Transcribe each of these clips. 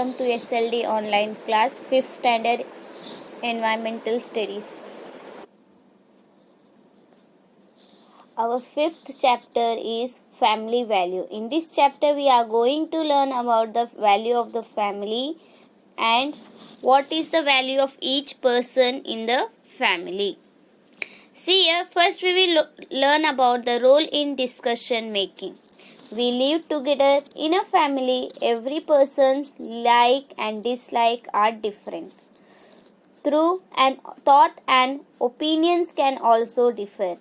welcome to SLD online class 5th standard environmental studies. Our 5th chapter is family value. In this chapter we are going to learn about the value of the family and what is the value of each person in the family. See here, first we will learn about the role in discussion making. We live together in a family. Every person's like and dislike are different. Through and thought and opinions can also differ.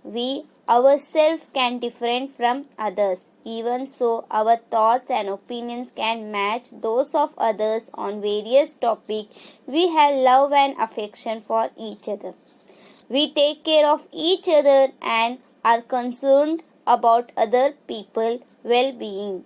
We ourselves can differ from others. Even so, our thoughts and opinions can match those of others on various topics. We have love and affection for each other. We take care of each other and are concerned about other people's well-being.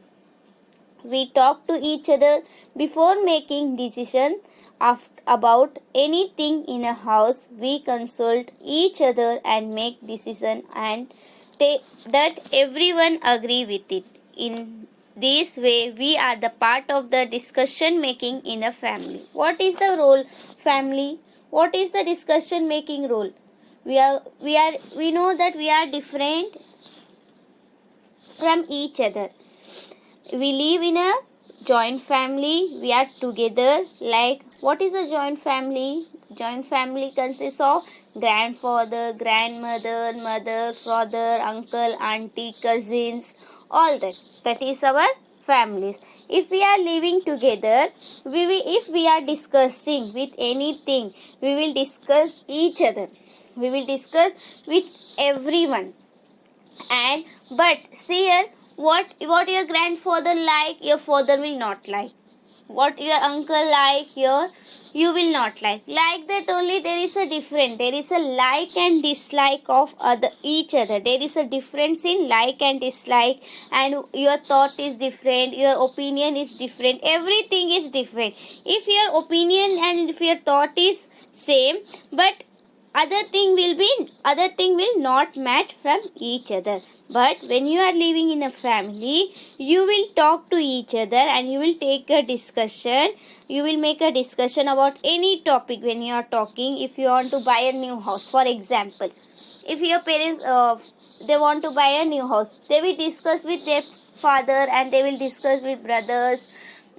We talk to each other before making decisions about anything in a house. We consult each other and make decisions and that everyone agree with it. In this way, we are the part of the discussion making in a family. What is the role family? What is the discussion making role? We know that we are different from each other. We live in a joint family. We are together. Like, what is a joint family? Joint family consists of grandfather, grandmother, mother, father, uncle, auntie, cousins, all that. That is our families. If we are living together, if we are discussing with anything, we will discuss each other. We will discuss with everyone. And but see here, what your grandfather like, your father will not like. What your uncle like, you will not like. Like that only there is a difference. There is a like and dislike of each other. There is a difference in like and dislike, and your thought is different, your opinion is different, everything is different. If your opinion and if your thought is same, but other thing will not match from each other. But when you are living in a family, you will talk to each other and you will take a discussion. You will make a discussion about any topic when you are talking. If you want to buy a new house, for example, if your parents they want to buy a new house, they will discuss with their father and they will discuss with brothers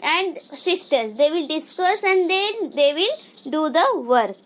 and sisters. They will discuss and then they will do the work.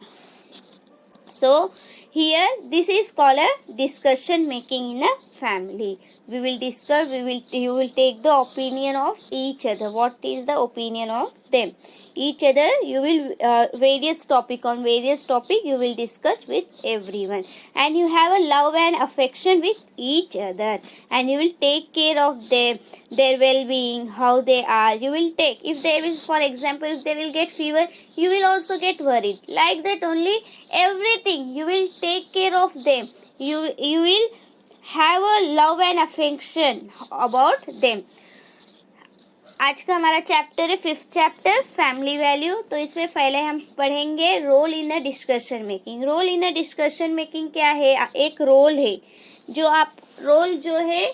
So here this is called a discussion making in a family. We will discuss, you will take the opinion of each other. What is the opinion of them? Each other you will on various topic you will discuss with everyone, and you have a love and affection with each other, and you will take care of them, their well-being, how they are. You will take, if they will, for example, if they will get fever, you will also get worried. Like that only, everything you will take care of them. You will have a love and affection about them. आज का हमारा chapter है 5th chapter family value. तो इसमें पहले हम पढ़ेंगे role in a discussion making. Role in a discussion making क्या है? एक रोल है रोल जो है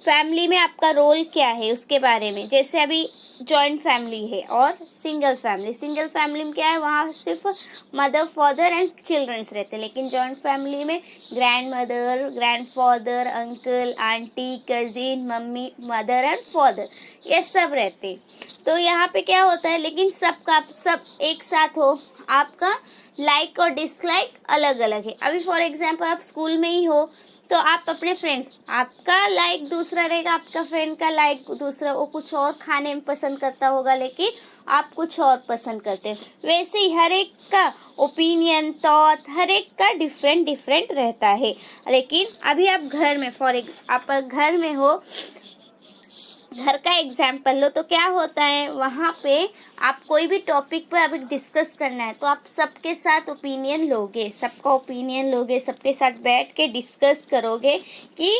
फैमिली में आपका रोल क्या है उसके बारे में. जैसे अभी जॉइंट फैमिली है और सिंगल फैमिली में क्या है, वहाँ सिर्फ मदर फादर एंड चिल्ड्रंस रहते हैं. लेकिन जॉइंट फैमिली में grand mother, grand father, uncle, aunty, cousin, mummy, mother and father, ये सब रहते हैं. तो यहाँ पे क्या होता है, लेकिन सब एक साथ हो. आपका लाइक और डिसलाइक अलग अलग है. अभी फॉर एग्जाम्पल आप स्कूल में ही हो तो आप अपने फ्रेंड्स, आपका लाइक दूसरा रहेगा, आपका फ्रेंड का लाइक दूसरा. वो कुछ और खाने में पसंद करता होगा लेकिन आप कुछ और पसंद करते हो. वैसे ही हर एक का ओपिनियन, थॉट, हर एक का डिफरेंट रहता है. लेकिन अभी आप घर में आप घर में हो, घर का एग्जाम्पल लो, तो क्या होता है, वहाँ पे आप कोई भी टॉपिक पर अभी डिस्कस करना है तो आप सबके साथ ओपिनियन लोगे, सबका ओपिनियन लोगे, सबके साथ बैठ के डिस्कस करोगे कि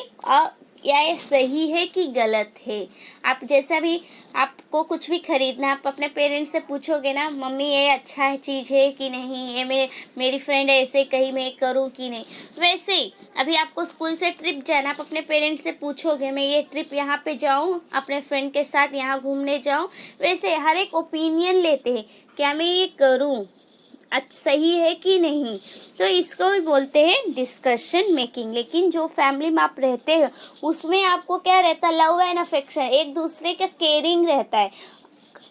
या ये सही है कि गलत है। आप जैसा भी आपको कुछ भी खरीदना, आप अपने पेरेंट्स से पूछोगे ना, मम्मी ये अच्छा है चीज़ है कि नहीं, ये मेरी फ्रेंड ऐसे कही, मैं करूँ कि नहीं। वैसे ही अभी आपको स्कूल से ट्रिप जाना, आप अपने पेरेंट्स से पूछोगे मैं ये ट्रिप यहाँ पे जाऊँ, अपने फ्रेंड के साथ यहाँ घूमने जाऊँ। वैसे हर एक ओपिनियन लेते हैं, क्या मैं ये करूँ, सही है कि नहीं। तो इसको भी बोलते हैं डिस्कशन मेकिंग। लेकिन जो फैमिली में आप रहते हो उसमें आपको क्या रहता है, लव एंड अफेक्शन, एक दूसरे का केयरिंग रहता है,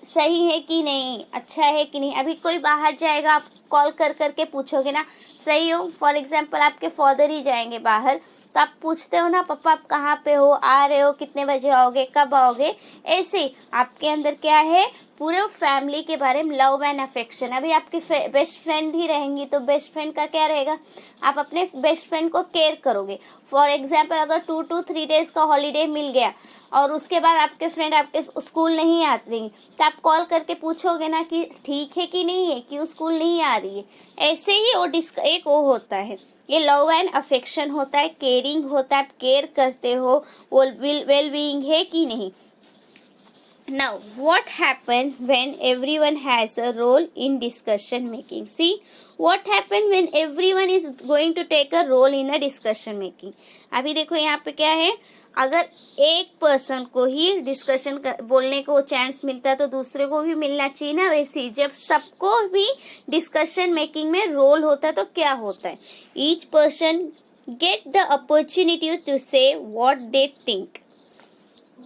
सही है कि नहीं, अच्छा है कि नहीं। अभी कोई बाहर जाएगा, आप कॉल कर करके पूछोगे ना, सही हो। फॉर एग्जांपल आपके फादर ही जाएंगे बाहर, तो आप पूछते हो ना, पापा आप कहाँ पे हो, आ रहे हो, कितने बजे आओगे, कब आओगे। ऐसे आपके अंदर क्या है, पूरे फैमिली के बारे में लव एंड अफेक्शन। अभी आपकी बेस्ट फ्रेंड ही रहेंगी तो बेस्ट फ्रेंड का क्या रहेगा, आप अपने बेस्ट फ्रेंड को केयर करोगे। फॉर एग्जांपल अगर 2 to 3 डेज का हॉलीडे मिल गया और उसके बाद आपके फ्रेंड आपके स्कूल नहीं आ रही, तो आप कॉल करके पूछोगे ना कि ठीक है कि नहीं है, क्यों स्कूल नहीं आ रही है। ऐसे ही वो एक वो होता है, ये लव एंड अफेक्शन होता है, केयरिंग होता है, आप केयर करते हो, वो वेल बीइंग है कि नहीं। Now, what happens when everyone has a role in discussion making? See, what happens when everyone is going to take a role in a discussion making? अभी देखो यहाँ पे क्या है, अगर एक पर्सन को ही डिस्कशन बोलने को चांस मिलता है तो दूसरे को भी मिलना चाहिए ना। वैसे ही जब सबको भी डिस्कशन मेकिंग में रोल होता है तो क्या होता है, each person get the opportunity to say what they think.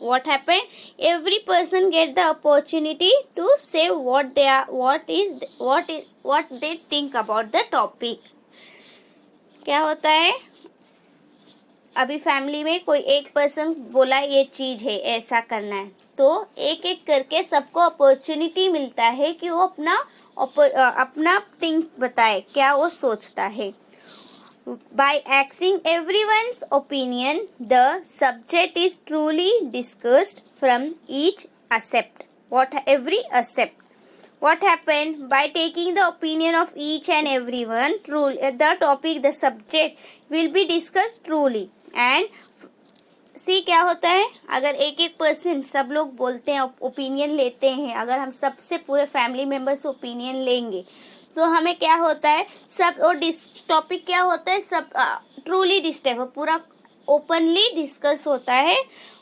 What happened? Every person get the opportunity to say what they think about the topic. क्या होता है, अभी फैमिली में कोई एक पर्सन बोला ये चीज है, ऐसा करना है, तो एक एक करके सबको अपॉर्चुनिटी मिलता है कि वो अपना थिंक बताए, क्या वो सोचता है। By asking everyone's opinion, the subject is truly discussed from each accept. Every accept. What happened? By taking the opinion of each and everyone, the topic, the subject will be discussed truly. And see क्या होता है, अगर एक एक person, सब लोग बोलते हैं, ओपिनियन लेते हैं, अगर हम सबसे पूरे फैमिली मेंबर्स ओपिनियन लेंगे तो हमें क्या होता है, सब और टॉपिक क्या होता है, सब ट्रूली डिस्कस, पूरा ओपनली डिस्कस होता है,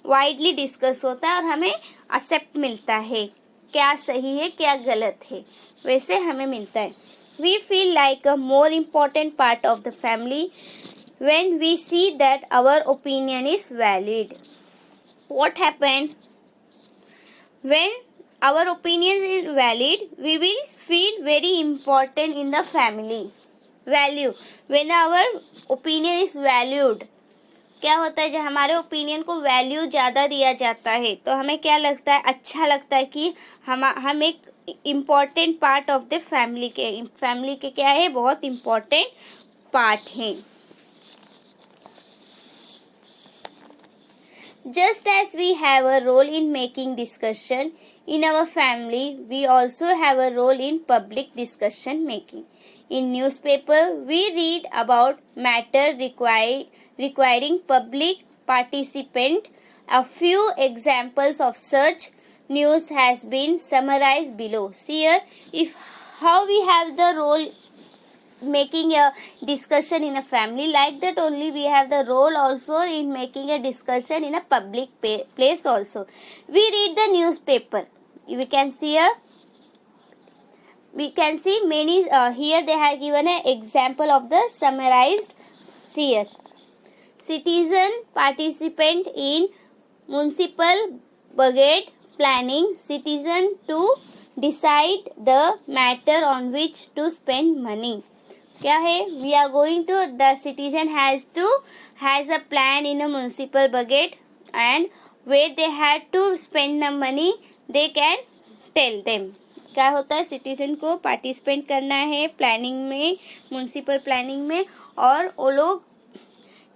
वाइडली डिस्कस होता है और हमें एक्सेप्ट मिलता है, क्या सही है क्या गलत है, वैसे हमें मिलता है। We feel like a more important part of the family when we see that our opinion is valid. What happened? When our opinion is valid, we will feel very important in the family. Value. When our opinion is valued, क्या होता है, जब हमारे opinion को value ज़्यादा दिया जाता है तो हमें क्या लगता है, अच्छा लगता है कि हम एक important part of the family के क्या है, बहुत इम्पॉर्टेंट पार्ट हैं। Just as we have a role in making discussion in our family, we also have a role in public discussion making. In newspaper, we read about matter requiring public participant. A few examples of such news has been summarized below. See here, if how we have the role making a discussion in a family, like that only we have the role also in making a discussion in a public place also. We read the newspaper, we can see many here they have given an example of the summarized. See here, citizen participant in municipal budget planning, citizen to decide the matter on which to spend money. क्या है, we are going to, the citizen has a plan in a municipal budget and where they had to spend the money, they can tell them. क्या होता है, citizen को participate करना है planning में, municipal planning में, और वो लोग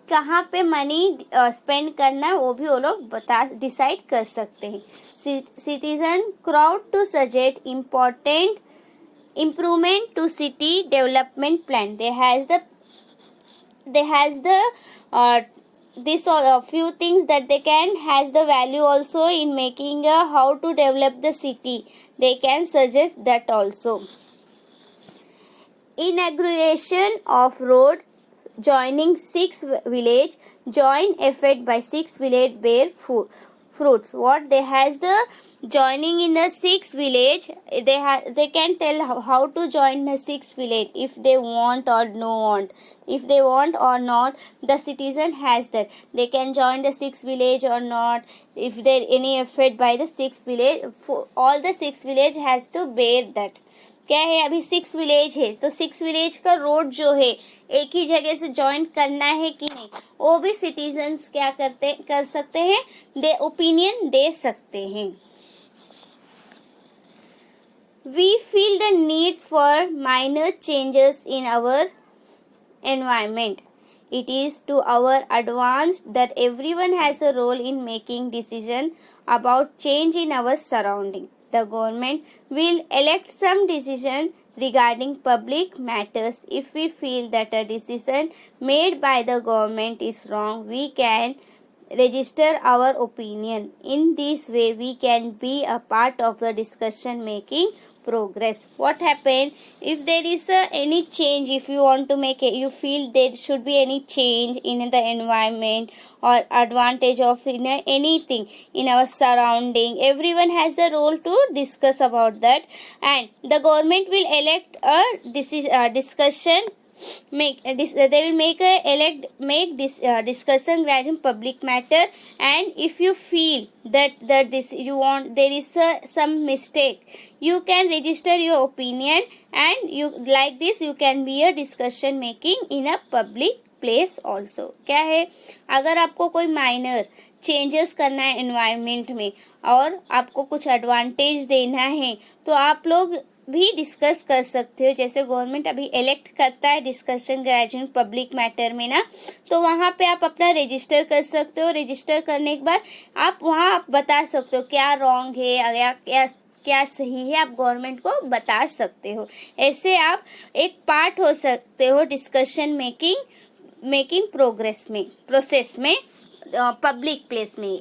कहाँ पे मनी स्पेंड करना है वो भी वो लोग डिसाइड कर सकते हैं। Citizen crowd to suggest important improvement to city development plan. They has the this all a few things that they can has the value also in making how to develop the city. They can suggest that also. Inauguration of road joining six village, join effort by six village bear fruits. What they has the joining in the six village, they can tell how to join the six village, if they want or no want, if they want or not, the citizen has that they can join the six village or not. If there any effort by the six village, all the six village has to bear that. क्या है, अभी six village है तो six village का road जो है एक ही जगह से ज्वाइन करना है कि नहीं, वो भी सिटीजन्स क्या कर सकते हैं, दे ओपिनियन दे सकते हैं. We feel the needs for minor changes in our environment. It is to our advantage that everyone has a role in making decision about change in our surrounding. The government will elect some decision regarding public matters. If we feel that a decision made by the government is wrong, we can register our opinion. In this way, we can be a part of the discussion making progress. What happen if there is any change, if you want to make it, you feel there should be any change in the environment or advantage of anything in our surrounding, everyone has the role to discuss about that, and the government will elect a discussion they will make this discussion regarding public matter. And if you feel that this you want there is some mistake, you can register your opinion, and you like this you can be a discussion making in a public place also. क्या है, अगर आपको कोई minor changes करना है environment में और आपको कुछ एडवांटेज देना है तो आप लोग भी डिस्कस कर सकते हो. जैसे गवर्नमेंट अभी इलेक्ट करता है डिस्कशन ग्रेजुएशन पब्लिक मैटर में ना, तो वहाँ पे आप अपना रजिस्टर कर सकते हो. रजिस्टर करने के बाद आप वहाँ आप बता सकते हो क्या रॉन्ग है या क्या सही है, आप गवर्नमेंट को बता सकते हो. ऐसे आप एक पार्ट हो सकते हो डिस्कशन मेकिंग प्रोसेस में पब्लिक प्लेस में.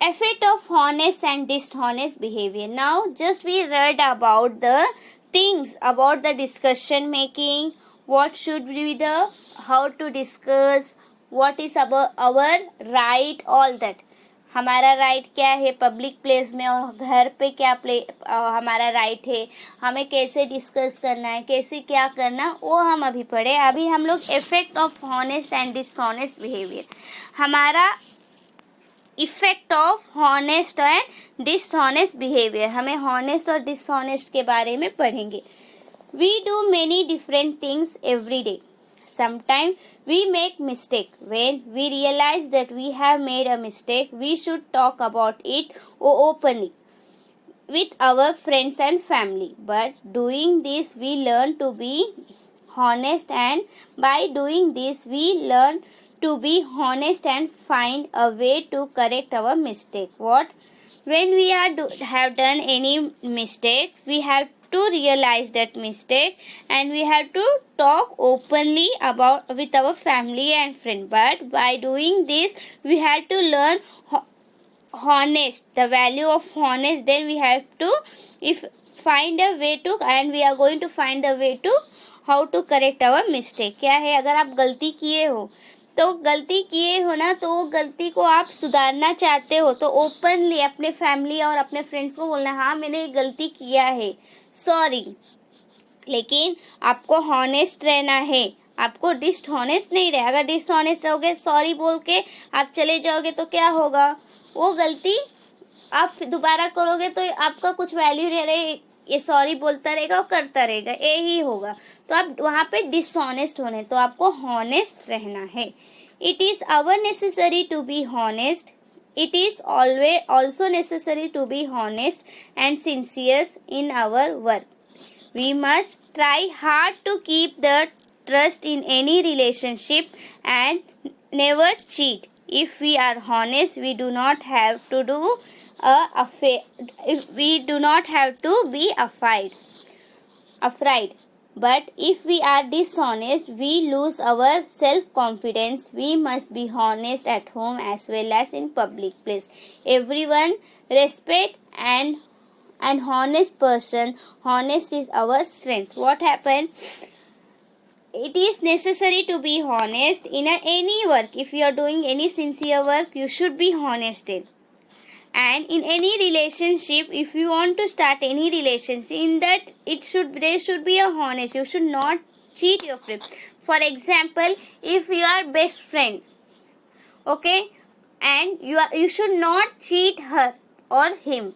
Effect of honest and dishonest behavior. Now just we read about the things about the discussion making, what should be the how to discuss, what is our right, all that. हमारा right क्या है public place में और घर पे क्या हमारा right है, हमें कैसे डिस्कस करना है, कैसे क्या करना, वो हम अभी पढ़े. अभी हम लोग effect of honest and dishonest behaviour, हमारा effect of honest and dishonest behaviour, हमें हॉनेस्ट और डिसऑनेस्ट के बारे में पढ़ेंगे. We do many different things every day. Sometimes we make mistake. When we realize that we have made a mistake, we should talk about it openly with our friends and family. But doing this, we learn to be honest, and by doing this, we learn to be honest and find a way to correct our mistake. What? When we have done any mistake, we have to realize that mistake and we have to talk openly about with our family and friend. But by doing this, we have to learn honest, the value of honest. Then we have to find a way to, and we are going to find a way to how to correct our mistake. क्या है, अगर आप गलती किए हो ना, तो वो गलती को आप सुधारना चाहते हो तो ओपनली अपने फैमिली और अपने फ्रेंड्स को बोलना, हाँ मैंने गलती किया है, सॉरी. लेकिन आपको हॉनेस्ट रहना है, आपको डिसऑनेस्ट नहीं रहे. अगर डिसऑनेस्ट रहोगे, सॉरी बोल के आप चले जाओगे तो क्या होगा, वो गलती आप दोबारा करोगे तो आपका कुछ वैल्यू नहीं रहे. ये सॉरी बोलता रहेगा और करता रहेगा, यही होगा. तो आप वहाँ पे डिसऑनेस्ट होने, तो आपको हॉनेस्ट रहना है. It is our necessary to be honest. It is always also necessary to be honest and sincere in our work. We must try hard to keep the trust in any relationship and never cheat. If we are honest, we do not have to be afraid. But if we are dishonest, we lose our self-confidence. We must be honest at home as well as in public place. Everyone respect an honest person. Honest is our strength. What happened? It is necessary to be honest in any work. If you are doing any sincere work, you should be honest then. And in any relationship, if you want to start any relationship, in that there should be a honest. You should not cheat your friend. For example, if you are best friend, okay, and you should not cheat her or him.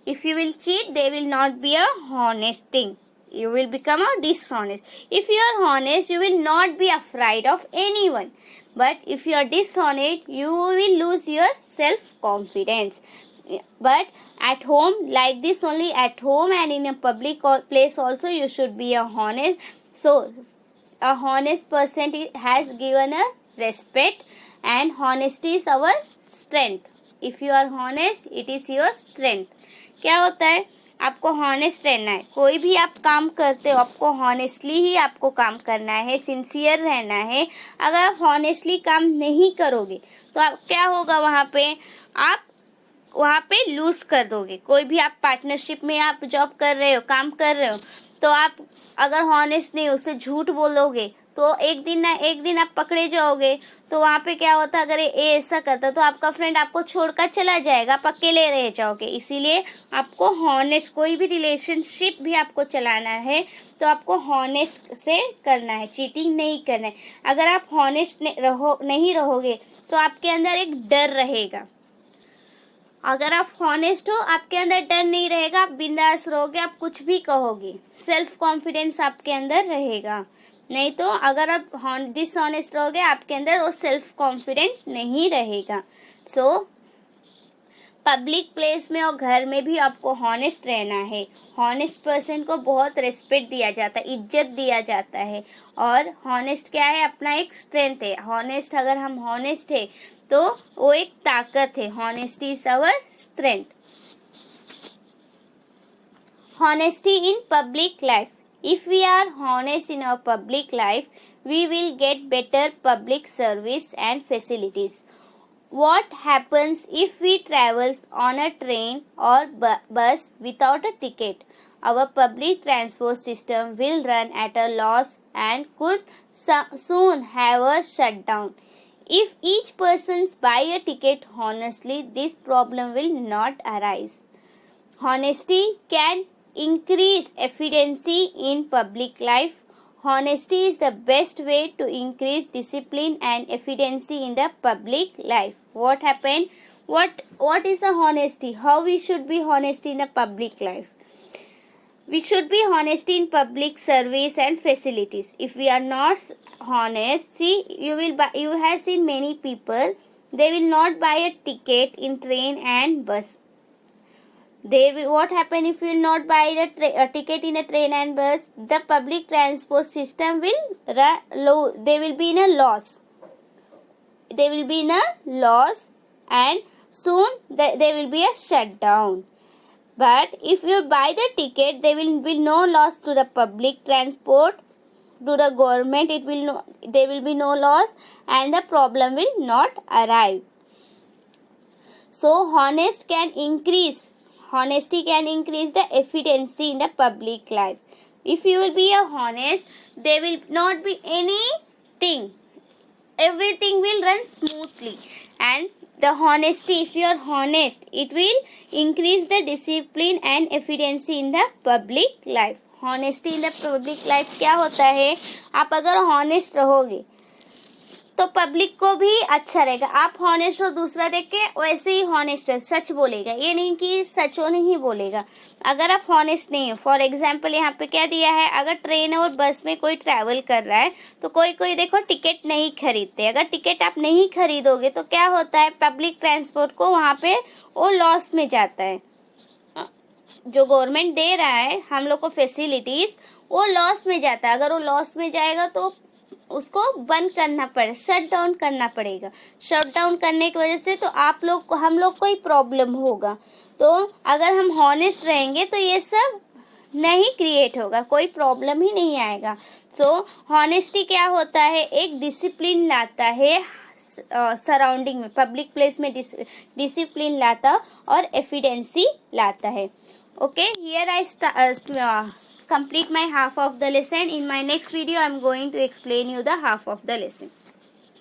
If you will cheat, there will not be a honest thing. You will become a dishonest. If you are honest, you will not be afraid of anyone. But if you are dishonest, you will lose your self-confidence. But at home, like this only, at home and in a public place also, you should be a honest. So a honest person has given a respect, and honesty is our strength. If you are honest, it is your strength. क्या होता है? आपको honest रहना है. कोई भी आप काम करते हो, आपको हॉनेस्टली ही आपको काम करना है, सिंसियर रहना है. अगर आप हॉनेस्टली काम नहीं करोगे तो आप क्या होगा? आप वहाँ पे लूज कर दोगे. कोई भी आप पार्टनरशिप में आप जॉब कर रहे हो, काम कर रहे हो, तो आप अगर हॉनेस्ट नहीं, उससे झूठ बोलोगे तो एक दिन ना एक दिन आप पकड़े जाओगे. तो वहाँ पे क्या होता है? अगर ये ऐसा करता तो आपका फ्रेंड आपको छोड़कर चला जाएगा, आप अकेले रह जाओगे. इसीलिए आपको हॉनेस्ट, कोई भी रिलेशनशिप भी आपको चलाना है तो आपको हॉनेस्ट से करना है, चीटिंग नहीं करना है. अगर आप हॉनेस्ट नहीं रहोगे तो आपके अंदर एक डर रहेगा. अगर आप हॉनेस्ट हो, आपके अंदर डर नहीं रहेगा, आप बिंदास रहोगे, आप कुछ भी कहोगे, सेल्फ कॉन्फिडेंस आपके अंदर रहेगा. नहीं तो अगर आप डिसऑनेस्ट रहोगे, आपके अंदर वो सेल्फ कॉन्फिडेंस नहीं रहेगा. सो पब्लिक प्लेस में और घर में भी आपको हॉनेस्ट रहना है. हॉनेस्ट पर्सन को बहुत रिस्पेक्ट दिया जाता है, इज्जत दिया जाता है. और हॉनेस्ट क्या है? अपना एक स्ट्रेंथ है. हॉनेस्ट, अगर हम हॉनेस्ट है तो वो एक ताकत है. Honesty is our strength. Honesty in public life. If we are honest in our public life, we will get better public service and facilities. What happens if we travel on a train or bus without a ticket? Our public transport system will run at a loss and could soon have a shutdown. If each person buy a ticket honestly, this problem will not arise. Honesty can increase efficiency in public life. Honesty is the best way to increase discipline and efficiency in the public life. What happened? What is the honesty? How we should be honest in the public life? We should be honest in public service and facilities. If we are not honest, see, you have seen many people, they will not buy a ticket in train and bus. What happen if you will not buy a ticket in a train and bus? The public transport system they will be in a loss. They will be in a loss, and soon there will be a shutdown. But if you buy the ticket, there will be no loss to the public transport, to the government. There will be no loss, and the problem will not arrive. So honesty can increase the efficiency in the public life. If you will be honest, there will not be anything. Everything will run smoothly. And the honesty, if you are honest, it will increase the discipline and efficiency in the public life. Honesty in the public life क्या होता है? आप अगर honest रहोगे तो public को भी अच्छा रहेगा. आप हॉनेस्ट हो, दूसरा देख के वैसे ही हॉनेस्ट है, सच बोलेगा. ये नहीं कि सचो नहीं बोलेगा. अगर आप हॉनेस्ट नहीं हो, फॉर एग्जाम्पल यहाँ पे क्या दिया है, अगर ट्रेन और बस में कोई ट्रैवल कर रहा है तो कोई देखो टिकट नहीं खरीदते. अगर टिकट आप नहीं खरीदोगे तो क्या होता है? पब्लिक ट्रांसपोर्ट को वहाँ पे वो लॉस में जाता है. जो गवर्नमेंट दे रहा है हम लोग को फैसिलिटीज, वो लॉस में जाता है. अगर वो लॉस में जाएगा तो उसको बंद करना पड़े, शट डाउन करना पड़ेगा। शट डाउन करने की वजह से तो आप लोग को, हम लोग को ही प्रॉब्लम होगा। तो अगर हम हॉनेस्ट रहेंगे तो ये सब नहीं क्रिएट होगा, कोई प्रॉब्लम ही नहीं आएगा। सो हॉनेस्टी क्या होता है, एक डिसिप्लिन लाता है सराउंडिंग में, पब्लिक प्लेस में डिसिप्लिन लाता और एफिडेंसी लाता है। Okay, here I complete my half of the lesson. In my next video I am going to explain you the half of the lesson.